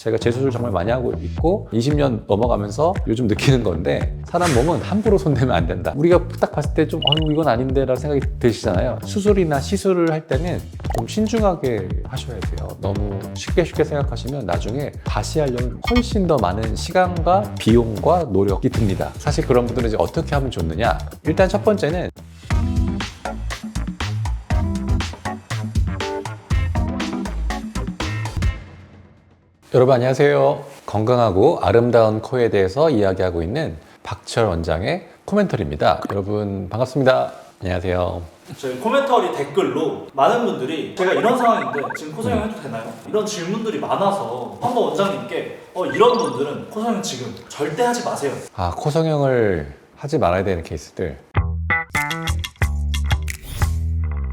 제가 재수술 정말 많이 하고 있고 20년 넘어가면서 요즘 느끼는 건데, 사람 몸은 함부로 손대면 안 된다. 우리가 딱 봤을 때 좀 이건 아닌데 라는 생각이 드시잖아요. 수술이나 시술을 할 때는 좀 신중하게 하셔야 돼요. 너무 쉽게 생각하시면 나중에 다시 하려면 훨씬 더 많은 시간과 비용과 노력이 듭니다. 사실 그런 분들은 이제 어떻게 하면 좋느냐. 일단 첫 번째는 여러분 안녕하세요. 건강하고 아름다운 코에 대해서 이야기하고 있는 박철 원장의 코멘터리입니다. 여러분 반갑습니다. 안녕하세요. 저희 코멘터리 댓글로 많은 분들이 제가 이런 상황인데 지금 코성형 해도 되나요? 이런 질문들이 많아서 한번 원장님께 이런 분들은 코성형 지금 절대 하지 마세요. 코성형을 하지 말아야 되는 케이스들.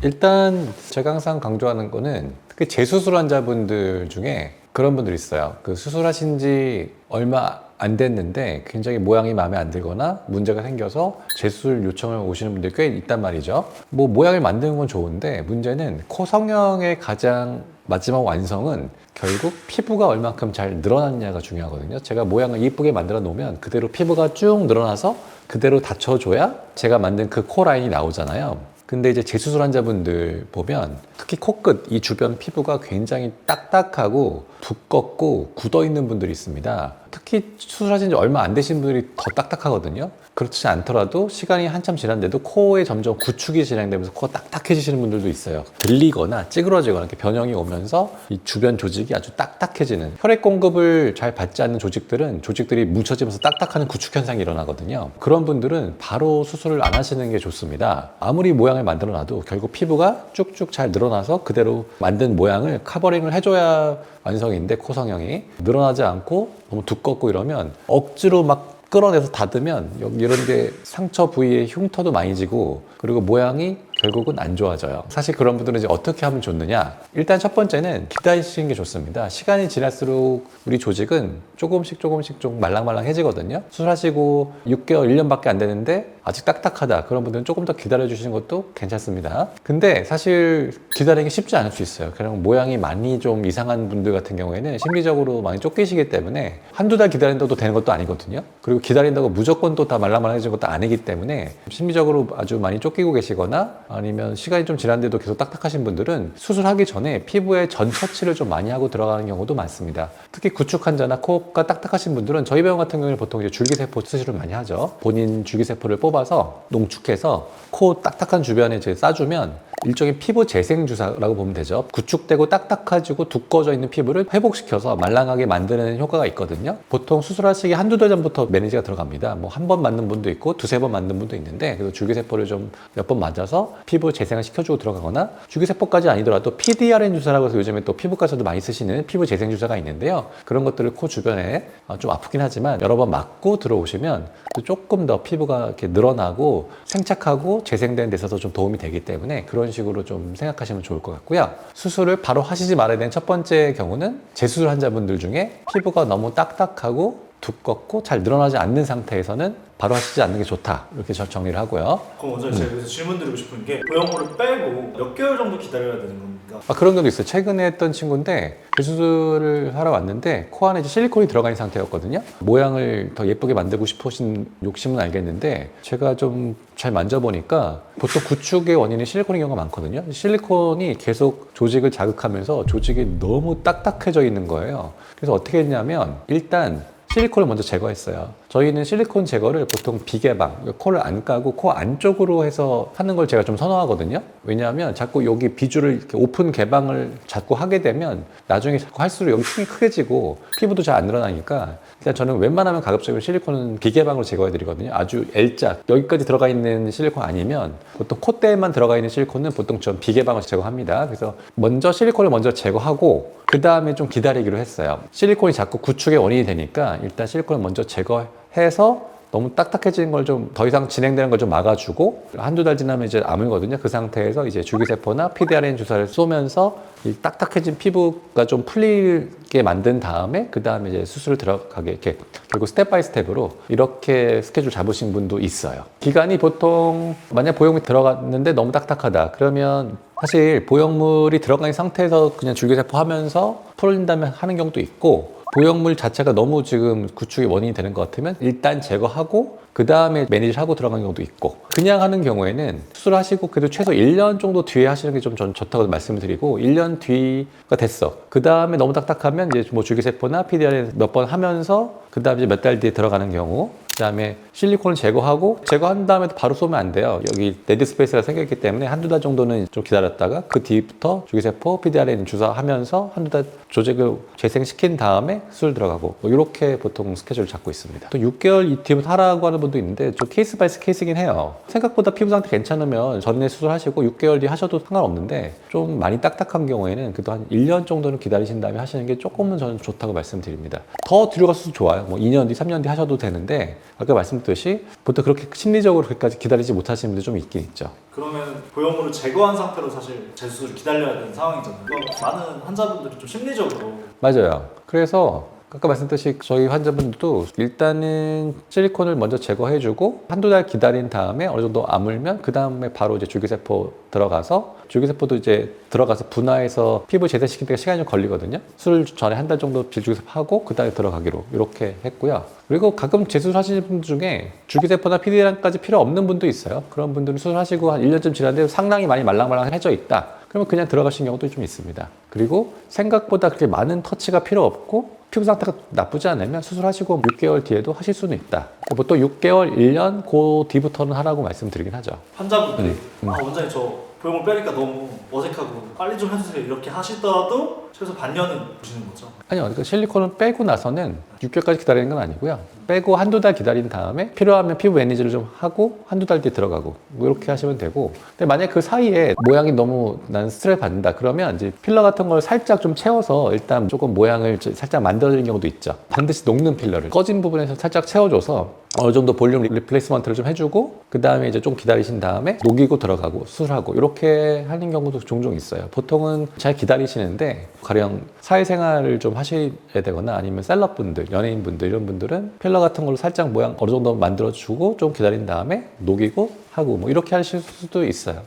일단 제가 항상 강조하는 거는 특히 재수술 환자분들 중에 그런 분들 있어요. 그 수술하신 지 얼마 안 됐는데 굉장히 모양이 마음에 안 들거나 문제가 생겨서 재수술 요청을 오시는 분들이 꽤 있단 말이죠. 뭐 모양을 만드는 건 좋은데 문제는 코 성형의 가장 마지막 완성은 결국 피부가 얼만큼 잘 늘어났냐가 중요하거든요. 제가 모양을 이쁘게 만들어 놓으면 그대로 피부가 쭉 늘어나서 그대로 닫혀줘야 제가 만든 그 코 라인이 나오잖아요. 근데 이제 재수술 환자분들 보면 특히 코끝 이 주변 피부가 굉장히 딱딱하고 두껍고 굳어 있는 분들이 있습니다. 특히 수술하신 지 얼마 안 되신 분들이 더 딱딱하거든요. 그렇지 않더라도 시간이 한참 지났는데도 코에 점점 구축이 진행되면서 코가 딱딱해지시는 분들도 있어요. 들리거나 찌그러지거나 이렇게 변형이 오면서 이 주변 조직이 아주 딱딱해지는, 혈액 공급을 잘 받지 않는 조직들이 뭉쳐지면서 딱딱하는 구축 현상이 일어나거든요. 그런 분들은 바로 수술을 안 하시는 게 좋습니다. 아무리 모양을 만들어 놔도 결국 피부가 쭉쭉 잘 늘어나서 그대로 만든 모양을 커버링을 해줘야 완성인데, 코성형이 늘어나지 않고 너무 두껍고 이러면 억지로 막 끌어내서 닫으면 여기 이런 게 상처 부위에 흉터도 많이 지고, 그리고 모양이 결국은 안 좋아져요. 사실 그런 분들은 이제 어떻게 하면 좋느냐. 일단 첫 번째는 기다리시는 게 좋습니다. 시간이 지날수록 우리 조직은 조금씩 좀 말랑말랑해지거든요. 수술하시고 6개월, 1년밖에 안 되는데 아직 딱딱하다. 그런 분들은 조금 더 기다려주시는 것도 괜찮습니다. 근데 사실 기다리기 쉽지 않을 수 있어요. 그냥 모양이 많이 좀 이상한 분들 같은 경우에는 심리적으로 많이 쫓기시기 때문에 한두 달 기다린다고 되는 것도 아니거든요. 그리고 기다린다고 무조건 또 다 말랑말랑해지는 것도 아니기 때문에 심리적으로 아주 많이 쫓기고 계시거나 아니면 시간이 좀 지났는데도 계속 딱딱하신 분들은 수술하기 전에 피부에 전 처치를 좀 많이 하고 들어가는 경우도 많습니다. 특히 구축 환자나 코가 딱딱하신 분들은 저희 병원 같은 경우는 보통 이제 줄기세포 수술을 많이 하죠. 본인 줄기세포를 뽑아서 농축해서 코 딱딱한 주변에 이제 싸주면 일종의 피부 재생 주사라고 보면 되죠. 구축되고 딱딱해지고 두꺼워져 있는 피부를 회복시켜서 말랑하게 만드는 효과가 있거든요. 보통 수술하시기 한두 달 전부터 매니지가 들어갑니다. 뭐 한 번 맞는 분도 있고 두세 번 맞는 분도 있는데, 그래서 줄기세포를 좀 몇 번 맞아서 피부 재생을 시켜주고 들어가거나, 줄기세포까지 아니더라도 PDRN 주사라고 해서 요즘에 또 피부과에서도 많이 쓰시는 피부 재생 주사가 있는데요. 그런 것들을 코 주변에 좀 아프긴 하지만 여러 번 맞고 들어오시면 조금 더 피부가 이렇게 늘어나고 생착하고 재생되는 데 있어서 좀 도움이 되기 때문에 그런 식으로 좀 생각하시면 좋을 것 같고요. 수술을 바로 하시지 말아야 되는 첫 번째 경우는 재수술 환자분들 중에 피부가 너무 딱딱하고 두껍고 잘 늘어나지 않는 상태에서는 바로 하시지 않는 게 좋다, 이렇게 정리를 하고요. 그럼 원장님 제가 여기서 질문 드리고 싶은 게, 보형물을 빼고 몇 개월 정도 기다려야 되는 겁니까? 그런 경우도 있어요. 최근에 했던 친구인데 재수술을 하러 왔는데 코 안에 이제 실리콘이 들어가 있는 상태였거든요. 모양을 더 예쁘게 만들고 싶으신 욕심은 알겠는데 제가 좀 잘 만져보니까 보통 구축의 원인이 실리콘인 경우가 많거든요. 실리콘이 계속 조직을 자극하면서 조직이 너무 딱딱해져 있는 거예요. 그래서 어떻게 했냐면 일단 실리콘을 먼저 제거했어요. 저희는 실리콘 제거를 보통 비개방, 코를 안 까고 코 안쪽으로 해서 하는 걸 제가 좀 선호하거든요. 왜냐하면 자꾸 여기 비주를 이렇게 오픈 개방을 자꾸 하게 되면 나중에 자꾸 할수록 여기 층이 크게 지고 피부도 잘 안 늘어나니까, 일단 저는 웬만하면 가급적이면 실리콘은 비개방으로 제거해 드리거든요. 아주 L자, 여기까지 들어가 있는 실리콘 아니면 보통 콧대에만 들어가 있는 실리콘은 보통 전 비개방을 제거합니다. 그래서 먼저 실리콘을 먼저 제거하고 그 다음에 좀 기다리기로 했어요. 실리콘이 자꾸 구축의 원인이 되니까 일단 실리콘을 먼저 제거해서 너무 딱딱해지는 걸 좀 더 이상 진행되는 걸 좀 막아주고, 한두 달 지나면 이제 아물거든요. 그 상태에서 이제 줄기세포나 PDRN 주사를 쏘면서 이 딱딱해진 피부가 좀 풀리게 만든 다음에 그 다음에 이제 수술을 들어가게, 이렇게 결국 스텝 바이 스텝으로 이렇게 스케줄 잡으신 분도 있어요. 기간이 보통 만약 보형물이 들어갔는데 너무 딱딱하다 그러면 사실 보형물이 들어간 상태에서 그냥 줄기세포 하면서 풀린다면 하는 경우도 있고, 보형물 자체가 너무 지금 구축의 원인이 되는 것 같으면 일단 제거하고 그 다음에 매니지를 하고 들어가는 경우도 있고, 그냥 하는 경우에는 수술하시고 그래도 최소 1년 정도 뒤에 하시는 게 좀 좋다고 말씀을 드리고, 1년 뒤가 됐어. 그 다음에 너무 딱딱하면 이제 뭐 줄기세포나 PDRN 몇 번 하면서 그 다음에 몇 달 뒤에 들어가는 경우, 그 다음에 실리콘을 제거한 다음에도 바로 쏘면 안 돼요. 여기 데드 스페이스가 생겼기 때문에 한두 달 정도는 좀 기다렸다가 그 뒤부터 줄기세포 PDRN 주사하면서 한두 달 조직을 재생시킨 다음에 수술 들어가고, 뭐 이렇게 보통 스케줄을 잡고 있습니다. 또 6개월 이 뒤부터 하라고 하는 분도 있는데 좀 케이스 바이 케이스긴 해요. 생각보다 피부 상태 괜찮으면 전에 수술하시고 6개월 뒤 하셔도 상관없는데, 좀 많이 딱딱한 경우에는 그래도 한 1년 정도는 기다리신 다음에 하시는 게 조금은 저는 좋다고 말씀드립니다. 더 뒤로 갔어도 좋아요. 뭐 2년 뒤, 3년 뒤 하셔도 되는데, 아까 말씀드렸듯이 보통 그렇게 심리적으로 그렇게까지 기다리지 못하시는 분들 좀 있긴 있죠. 그러면 보형물을 제거한 상태로 사실 재수술을 기다려야 되는 상황이잖아요. 많은 환자분들이 좀 심리적으로 맞아요. 그래서 아까 말씀드렸듯이 저희 환자분들도 일단은 실리콘을 먼저 제거해주고 한두 달 기다린 다음에 어느 정도 아물면 그 다음에 바로 이제 줄기세포 들어가서, 줄기세포도 이제 들어가서 분화해서 피부 재생시키는 데 시간이 좀 걸리거든요. 수술 전에 한 달 정도 줄기세포 하고 그 다음에 들어가기로 이렇게 했고요. 그리고 가끔 재수술 하시는 분 중에 줄기세포나 PDRN까지 필요 없는 분도 있어요. 그런 분들은 수술하시고 한 1년쯤 지났는데 상당히 많이 말랑말랑해져 있다. 그러면 그냥 들어가신 경우도 좀 있습니다. 그리고 생각보다 그렇게 많은 터치가 필요 없고 피부 상태가 나쁘지 않으면 수술하시고 6개월 뒤에도 하실 수는 있다. 보통 6개월, 1년 그 뒤부터는 하라고 말씀드리긴 하죠. 환자분들이 원장님 저 보형물 빼니까 너무 어색하고 빨리 좀 해주세요 이렇게 하시더라도 최소 반년은 보시는 거죠? 아니요. 그러니까 실리콘을 빼고 나서는 6개월까지 기다리는 건 아니고요. 빼고 한두 달 기다린 다음에 필요하면 피부 매니지를 좀 하고 한두 달 뒤에 들어가고 뭐 이렇게 하시면 되고, 근데 만약 그 사이에 모양이 너무 난 스트레스 받는다 그러면 이제 필러 같은 걸 살짝 좀 채워서 일단 조금 모양을 살짝 만들어주는 경우도 있죠. 반드시 녹는 필러를 꺼진 부분에서 살짝 채워줘서 어느 정도 볼륨 리플레이스먼트를 좀 해주고 그 다음에 이제 좀 기다리신 다음에 녹이고 들어가고 수술하고 이렇게 하는 경우도 종종 있어요. 보통은 잘 기다리시는데 가령 사회생활을 좀 하셔야 되거나 아니면 셀럽분들, 연예인분들 이런 분들은 필러 같은 걸로 살짝 모양 어느 정도 만들어주고 좀 기다린 다음에 녹이고 하고 뭐 이렇게 하실 수도 있어요.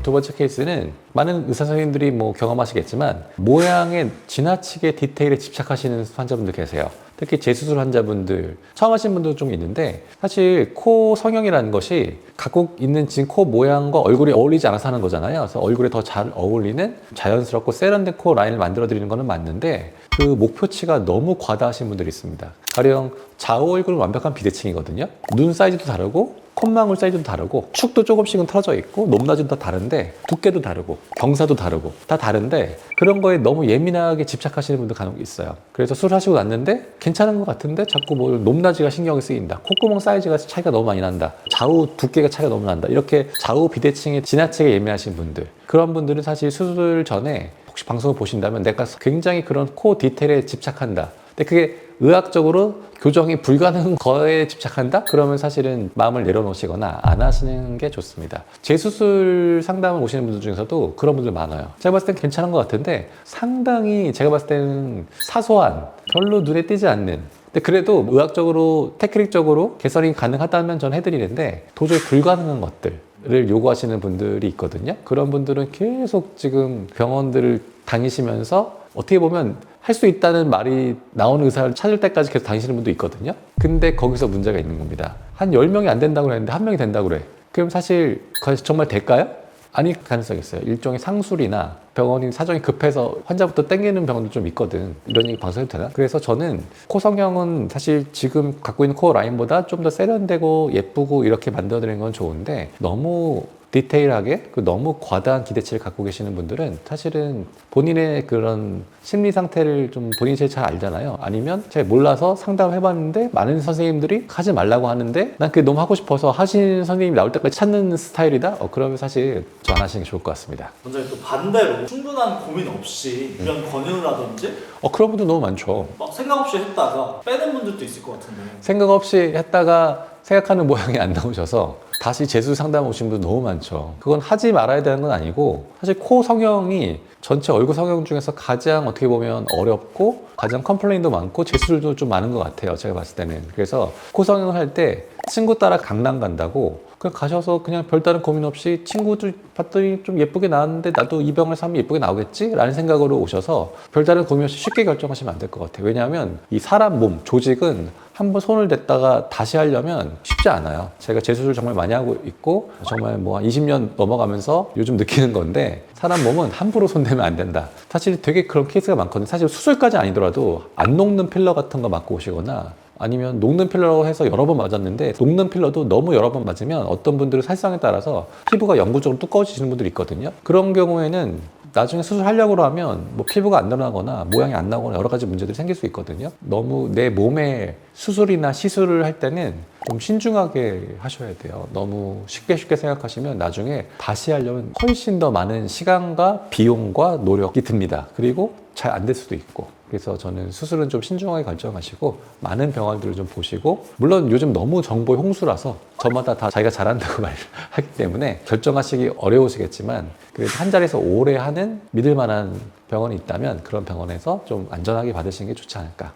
두 번째 케이스는 많은 의사 선생님들이 뭐 경험하시겠지만 모양에 지나치게 디테일에 집착하시는 환자분들 계세요. 특히 재수술 환자분들, 처음 하신 분도 좀 있는데, 사실 코 성형이라는 것이 갖고 있는 지금 코 모양과 얼굴이 어울리지 않아서 하는 거잖아요. 그래서 얼굴에 더 잘 어울리는 자연스럽고 세련된 코 라인을 만들어 드리는 거는 맞는데, 그 목표치가 너무 과다하신 분들이 있습니다. 가령 좌우 얼굴은 완벽한 비대칭이거든요. 눈 사이즈도 다르고 콧망울 사이즈도 다르고 축도 조금씩은 틀어져 있고 높낮이도 다 다른데 두께도 다르고 경사도 다르고 다 다른데, 그런 거에 너무 예민하게 집착하시는 분들 간혹 있어요. 그래서 수술하시고 났는데 괜찮은 것 같은데 자꾸 뭐 높낮이가 신경이 쓰인다, 콧구멍 사이즈가 차이가 너무 많이 난다, 좌우 두께가 차이가 너무 난다, 이렇게 좌우 비대칭에 지나치게 예민하신 분들, 그런 분들은 사실 수술 전에 혹시 방송을 보신다면 내가 굉장히 그런 코 디테일에 집착한다, 근데 그게 의학적으로 교정이 불가능한 거에 집착한다? 그러면 사실은 마음을 내려놓으시거나 안 하시는 게 좋습니다. 재수술 상담을 오시는 분들 중에서도 그런 분들 많아요. 제가 봤을 땐 괜찮은 것 같은데 상당히 제가 봤을 때는 사소한, 별로 눈에 띄지 않는, 근데 그래도 의학적으로 테크닉적으로 개선이 가능하다면 전 해드리는데 도저히 불가능한 것들을 요구하시는 분들이 있거든요. 그런 분들은 계속 지금 병원들을 다니시면서 어떻게 보면 할 수 있다는 말이 나오는 의사를 찾을 때까지 계속 다니시는 분도 있거든요. 근데 거기서 문제가 있는 겁니다. 한 10명이 안 된다고 그랬는데 1명이 된다고 그래. 그럼 사실 정말 될까요? 아닐 가능성이 있어요. 일종의 상술이나 병원이 사정이 급해서 환자부터 땡기는 병원도 좀 있거든. 이런 얘기 방송해도 되나? 그래서 저는 코 성형은 사실 지금 갖고 있는 코 라인보다 좀 더 세련되고 예쁘고 이렇게 만들어드리는 건 좋은데, 너무 디테일하게 너무 과다한 기대치를 갖고 계시는 분들은 사실은 본인의 그런 심리 상태를 좀 본인이 제일 잘 알잖아요. 아니면 잘 몰라서 상담을 해봤는데 많은 선생님들이 하지 말라고 하는데 난 그게 너무 하고 싶어서 하시는 선생님이 나올 때까지 찾는 스타일이다? 그러면 사실 저 안 하시는 게 좋을 것 같습니다. 원장님 또 반대로 충분한 고민 없이 이런 권유라든지 그런 분들 너무 많죠. 막 생각 없이 했다가 빼는 분들도 있을 것 같은데, 생각 없이 했다가 생각하는 모양이 안 나오셔서 다시 재수 상담 오신 분 너무 많죠. 그건 하지 말아야 되는 건 아니고, 사실 코 성형이 전체 얼굴 성형 중에서 가장 어떻게 보면 어렵고 가장 컴플레인도 많고 재수술도 좀 많은 것 같아요, 제가 봤을 때는. 그래서 코 성형을 할 때 친구 따라 강남 간다고 그냥 가셔서 그냥 별다른 고민 없이 친구들 봤더니 좀 예쁘게 나왔는데 나도 이 병을 사면 예쁘게 나오겠지? 라는 생각으로 오셔서 별다른 고민 없이 쉽게 결정하시면 안 될 것 같아요. 왜냐하면 이 사람 몸, 조직은 한번 손을 댔다가 다시 하려면 쉽지 않아요. 제가 재수술 정말 많이 하고 있고 정말 뭐 한 20년 넘어가면서 요즘 느끼는 건데 사람 몸은 함부로 손대면 안 된다. 사실 되게 그런 케이스가 많거든요. 사실 수술까지 아니더라도 안 녹는 필러 같은 거 맞고 오시거나 아니면 녹는 필러라고 해서 여러 번 맞았는데 녹는 필러도 너무 여러 번 맞으면 어떤 분들은 살상에 따라서 피부가 영구적으로 두꺼워지시는 분들이 있거든요. 그런 경우에는 나중에 수술하려고 하면 뭐 피부가 안 늘어나거나 모양이 안 나거나 여러 가지 문제들이 생길 수 있거든요. 너무 내 몸에 수술이나 시술을 할 때는 좀 신중하게 하셔야 돼요. 너무 쉽게 생각하시면 나중에 다시 하려면 훨씬 더 많은 시간과 비용과 노력이 듭니다. 그리고 잘 안 될 수도 있고. 그래서 저는 수술은 좀 신중하게 결정하시고 많은 병원들을 좀 보시고, 물론 요즘 너무 정보의 홍수라서 저마다 다 자기가 잘한다고 말하기 때문에 결정하시기 어려우시겠지만 그래도 한 자리에서 오래 하는 믿을 만한 병원이 있다면 그런 병원에서 좀 안전하게 받으시는 게 좋지 않을까.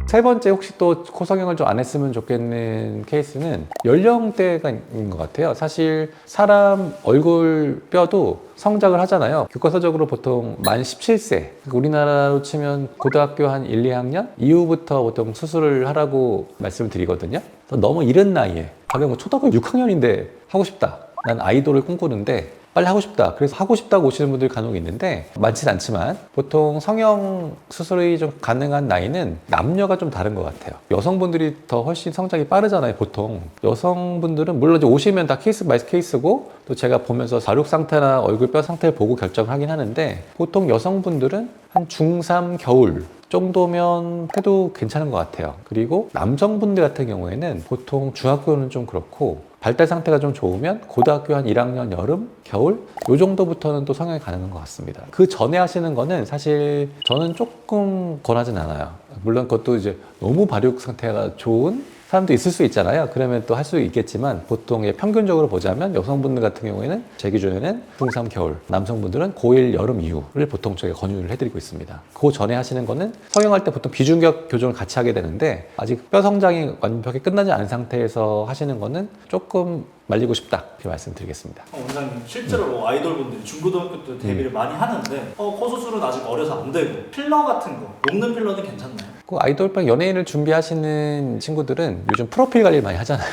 세 번째, 혹시 또 코성형을 좀 안 했으면 좋겠는 케이스는 연령대가 있는 것 같아요. 사실 사람 얼굴 뼈도 성장을 하잖아요. 교과서적으로 보통 만 17세, 우리나라로 치면 고등학교 한 1, 2학년 이후부터 보통 수술을 하라고 말씀을 드리거든요. 그래서 너무 이른 나이에, 가령 뭐 초등학교 6학년인데 하고 싶다, 난 아이돌을 꿈꾸는데 빨리 하고 싶다, 그래서 하고 싶다고 오시는 분들이 간혹 있는데 많진 않지만 보통 성형 수술이 좀 가능한 나이는 남녀가 좀 다른 것 같아요. 여성분들이 더 훨씬 성장이 빠르잖아요. 보통 여성분들은 물론 이제 오시면 다 케이스 바이 케이스고 또 제가 보면서 자육 상태나 얼굴 뼈 상태를 보고 결정을 하긴 하는데 보통 여성분들은 한 중3 겨울 정도면 해도 괜찮은 것 같아요. 그리고 남성분들 같은 경우에는 보통 중학교는 좀 그렇고 발달 상태가 좀 좋으면 고등학교 한 1학년 여름, 겨울 요 정도부터는 또 성형이 가능한 것 같습니다. 그 전에 하시는 거는 사실 저는 조금 권하진 않아요. 물론 그것도 이제 너무 발육 상태가 좋은 사람도 있을 수 있잖아요. 그러면 또 할 수 있겠지만 보통 평균적으로 보자면 여성분들 같은 경우에는 제 기준에는 중3 겨울, 남성분들은 고1 여름 이후를 보통 저희가 권유를 해드리고 있습니다. 그 전에 하시는 거는 성형할 때 보통 비중격 교정을 같이 하게 되는데 아직 뼈 성장이 완벽히 끝나지 않은 상태에서 하시는 거는 조금 말리고 싶다 이렇게 말씀드리겠습니다. 원장님, 실제로 아이돌분들이 중고등학교 때 데뷔를 많이 하는데 코 수술은 아직 어려서 안 되고 필러 같은 거, 녹는 필러는 괜찮나요? 그 아이돌병 연예인을 준비하시는 친구들은 요즘 프로필 관리를 많이 하잖아요.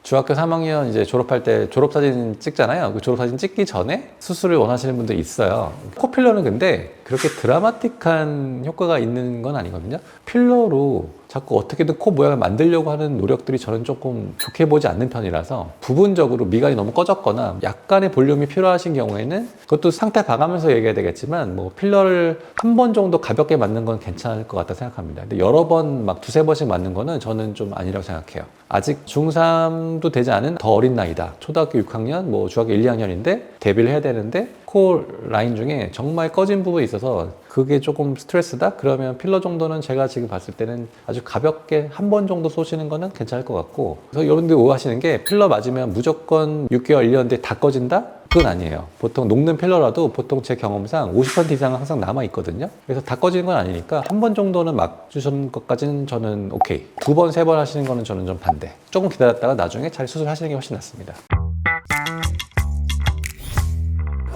중학교 3학년 이제 졸업할 때 졸업사진 찍잖아요. 그 졸업사진 찍기 전에 수술을 원하시는 분들이 있어요. 코필러는 근데 그렇게 드라마틱한 효과가 있는 건 아니거든요. 필러로 자꾸 어떻게든 코 모양을 만들려고 하는 노력들이 저는 조금 좋게 보지 않는 편이라서 부분적으로 미간이 너무 꺼졌거나 약간의 볼륨이 필요하신 경우에는 그것도 상태 봐가면서 얘기해야 되겠지만 뭐 필러를 한 번 정도 가볍게 맞는 건 괜찮을 것 같다 생각합니다. 근데 여러 번 막 두세 번씩 맞는 거는 저는 좀 아니라고 생각해요. 아직 중3도 되지 않은 더 어린 나이다. 초등학교 6학년, 뭐 중학교 1, 2학년인데 데뷔를 해야 되는데 코 라인 중에 정말 꺼진 부분이 있어서 그게 조금 스트레스다? 그러면 필러 정도는 제가 지금 봤을 때는 아주 가볍게 한 번 정도 쏘시는 거는 괜찮을 것 같고, 그래서 여러분들 오해하시는 게 필러 맞으면 무조건 6개월, 1년 뒤에 다 꺼진다? 그건 아니에요. 보통 녹는 필러라도 보통 제 경험상 50% 이상은 항상 남아 있거든요. 그래서 다 꺼지는 건 아니니까 한 번 정도는 맞주시는 것까지는 저는 오케이. 두 번, 세 번 하시는 거는 저는 좀 반대. 조금 기다렸다가 나중에 잘 수술하시는 게 훨씬 낫습니다.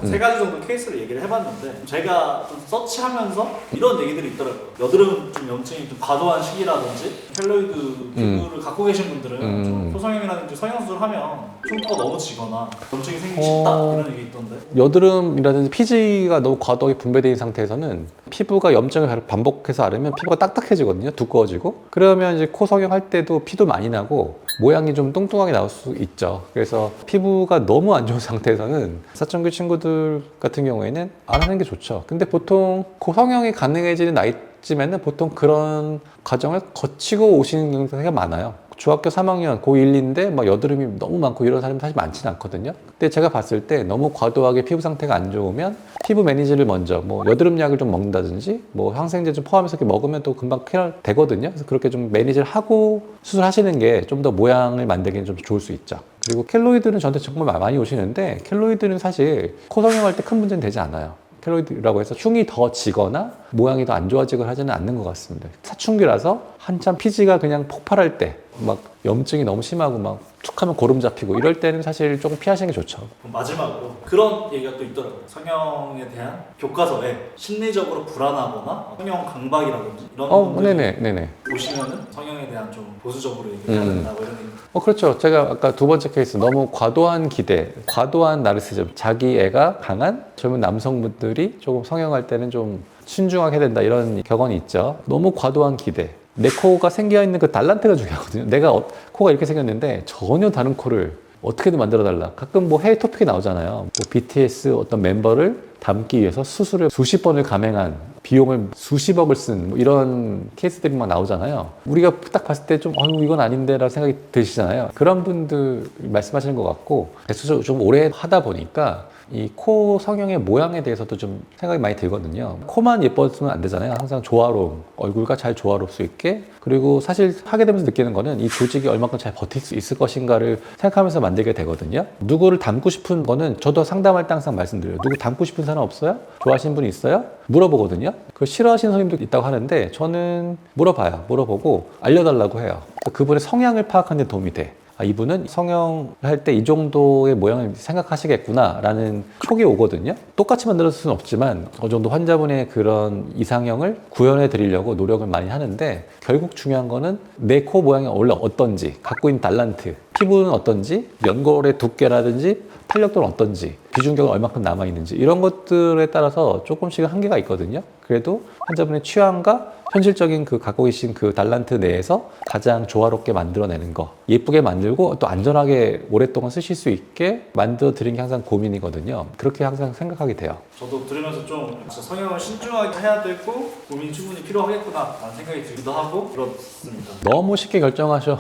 세 가지 정도 케이스를 얘기를 해봤는데 제가 좀 서치하면서 이런 얘기들이 있더라고요. 여드름 좀 염증이 좀 과도한 시기라든지 켈로이드 피부를 갖고 계신 분들은 좀 코성형이라든지 성형수술 하면 흉터가 너무 지거나 염증이 생기기 쉽다 이런 얘기 있던데. 여드름이라든지 피지가 너무 과도하게 분배되어 있는 상태에서는 피부가 염증을 반복해서 앓으면 피부가 딱딱해지거든요. 두꺼워지고. 그러면 이제 코 성형할 때도 피도 많이 나고 모양이 좀 뚱뚱하게 나올 수 있죠. 그래서 피부가 너무 안 좋은 상태에서는 사춘기 친구들 같은 경우에는 안 하는 게 좋죠. 근데 보통 코 성형이 가능해지는 나이쯤에는 보통 그런 과정을 거치고 오시는 경우가 많아요. 중학교 3학년, 고1, 2인데 막 여드름이 너무 많고 이런 사람이 사실 많지는 않거든요. 근데 제가 봤을 때 너무 과도하게 피부 상태가 안 좋으면 피부 매니지를 먼저 뭐 여드름 약을 좀 먹는다든지 뭐 항생제 좀 포함해서 이렇게 먹으면 또 금방 쾌할 되거든요. 그래서 그렇게 좀 매니지를 하고 수술하시는 게 좀 더 모양을 만들기는 좀 좋을 수 있죠. 그리고 켈로이드는 저한테 정말 많이 오시는데 켈로이드는 사실 코 성형할 때 큰 문제는 되지 않아요. 켈로이드라고 해서 흉이 더 지거나 모양이 더 안 좋아지거나 하지는 않는 것 같습니다. 사춘기라서 한참 피지가 그냥 폭발할 때 막 염증이 너무 심하고 막 툭하면 고름 잡히고 이럴 때는 사실 조금 피하시는 게 좋죠. 그럼 마지막으로 그런 얘기가 또 있더라고요. 성형에 대한 교과서에 심리적으로 불안하거나 성형 강박이라든지 이런 분들이 네네. 보시면은 성형에 대한 좀 보수적으로 얘기를 해야 된다고 이런 얘기. 그렇죠. 제가 아까 두 번째 케이스 너무 과도한 기대, 과도한 나르시즘, 자기 애가 강한 젊은 남성분들이 조금 성형할 때는 좀 신중하게 해야 된다 이런 격언이 있죠. 너무 과도한 기대. 내 코가 생겨 있는 그 달란트가 중요하거든요. 내가 코가 이렇게 생겼는데 전혀 다른 코를 어떻게든 만들어 달라. 가끔 뭐 해외 토픽이 나오잖아요. 뭐 BTS 어떤 멤버를 담기 위해서 수술을 수십 번을 감행한 비용을 수십억을 쓴 뭐 이런 케이스들이 막 나오잖아요. 우리가 딱 봤을 때 좀 이건 아닌데 라는 생각이 드시잖아요. 그런 분들 말씀하시는 것 같고 수술 좀 오래 하다 보니까 이 코 성형의 모양에 대해서도 좀 생각이 많이 들거든요. 코만 예뻐지면 안 되잖아요. 항상 조화로움, 얼굴과 잘 조화로울 수 있게. 그리고 사실 하게 되면서 느끼는 거는 이 조직이 얼마큼 잘 버틸 수 있을 것인가를 생각하면서 만들게 되거든요. 누구를 닮고 싶은 거는 저도 상담할 때 항상 말씀드려요. 누구 닮고 싶은 사람 없어요? 좋아하시는 분 있어요? 물어보거든요. 그걸 싫어하시는 선생님도 있다고 하는데 저는 물어봐요. 물어보고 알려달라고 해요. 그분의 성향을 파악하는 데 도움이 돼. 이분은 성형할 때 이 정도의 모양을 생각하시겠구나 라는 촉이 오거든요. 똑같이 만들 수는 없지만 어느 정도 환자분의 그런 이상형을 구현해 드리려고 노력을 많이 하는데 결국 중요한 거는 내 코 모양이 원래 어떤지, 갖고 있는 달란트, 피부는 어떤지, 연골의 두께라든지 탄력도는 어떤지, 비중격은 얼마큼 남아있는지 이런 것들에 따라서 조금씩은 한계가 있거든요. 그래도 환자분의 취향과 현실적인 그 갖고 계신 그 달란트 내에서 가장 조화롭게 만들어내는 거, 예쁘게 만들고 또 안전하게 오랫동안 쓰실 수 있게 만들어 드리는 게 항상 고민이거든요. 그렇게 항상 생각하게 돼요. 저도 들으면서 좀 진짜 성형을 신중하게 해야 되고 고민이 충분히 필요하겠구나 라는 생각이 들기도 하고 그렇습니다. 너무 쉽게 결정하셔면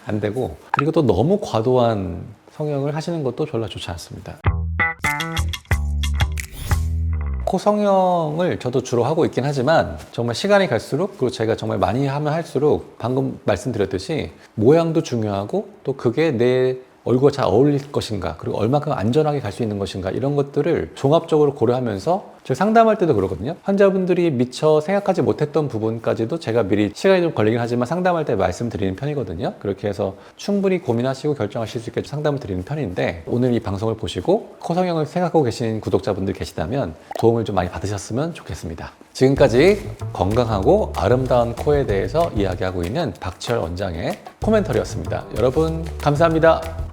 안 되고 그리고 또 너무 과도한 성형을 하시는 것도 별로 좋지 않습니다. 코 성형을 저도 주로 하고 있긴 하지만 정말 시간이 갈수록 그리고 제가 정말 많이 하면 할수록 방금 말씀드렸듯이 모양도 중요하고 또 그게 내 얼굴과 잘 어울릴 것인가 그리고 얼마큼 안전하게 갈 수 있는 것인가 이런 것들을 종합적으로 고려하면서 제가 상담할 때도 그러거든요. 환자분들이 미처 생각하지 못했던 부분까지도 제가 미리 시간이 좀 걸리긴 하지만 상담할 때 말씀드리는 편이거든요. 그렇게 해서 충분히 고민하시고 결정하실 수 있게 상담을 드리는 편인데 오늘 이 방송을 보시고 코 성형을 생각하고 계신 구독자분들 계시다면 도움을 좀 많이 받으셨으면 좋겠습니다. 지금까지 건강하고 아름다운 코에 대해서 이야기하고 있는 박지열 원장의 코멘터리였습니다. 여러분 감사합니다.